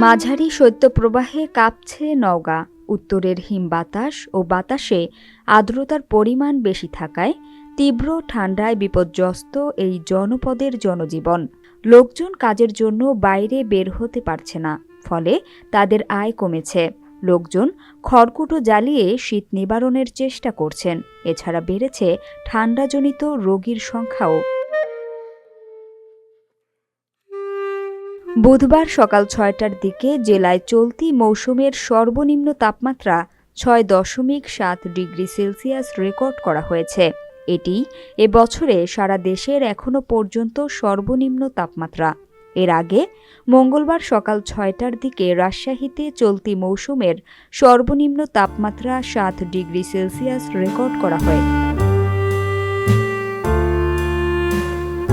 মাঝারি শৈত্যপ্রবাহে কাঁপছে নওগাঁ। উত্তরের হিম বাতাস ও বাতাসে আর্দ্রতার পরিমাণ বেশি থাকায় তীব্র ঠান্ডায় বিপর্যস্ত এই জনপদের জনজীবন। লোকজন কাজের জন্য বাইরে বের হতে পারছে না, ফলে তাদের আয় কমেছে। লোকজন খড়কুটো জ্বালিয়ে শীত নিবারণের চেষ্টা করছেন। এছাড়া বেড়েছে ঠান্ডাজনিত রোগীর সংখ্যাও। বুধবার সকাল ৬টার দিকে জেলায় চলতি মৌসুমের সর্বনিম্ন তাপমাত্রা ৬.৭ ডিগ্রি সেলসিয়াস রেকর্ড করা হয়েছে। এটি এ বছরে সারা দেশের এখনও পর্যন্ত সর্বনিম্ন তাপমাত্রা। এর আগে মঙ্গলবার সকাল ৬টার দিকে রাজশাহীতে চলতি মৌসুমের সর্বনিম্ন তাপমাত্রা ৭ ডিগ্রি সেলসিয়াস রেকর্ড করা হয়।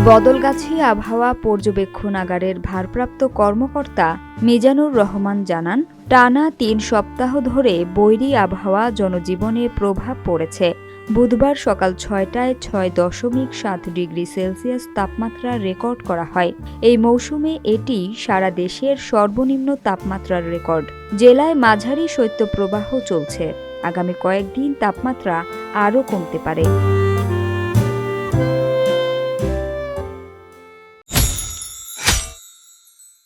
বদলগাছি আবহাওয়া পর্যবেক্ষণাগারের ভারপ্রাপ্ত কর্মকর্তা মিজানুর রহমান জানান, টানা ৩ সপ্তাহ ধরে বৈরী আবহাওয়া জনজীবনে প্রভাব পড়েছে। বুধবার সকাল ৬টায় ৬.৭ ডিগ্রি সেলসিয়াস তাপমাত্রা রেকর্ড করা হয়। এই মৌসুমে এটি সারা দেশের সর্বনিম্ন তাপমাত্রার রেকর্ড। জেলায় মাঝারি শৈত্যপ্রবাহ চলছে। আগামী কয়েকদিন তাপমাত্রা আরও কমতে পারে।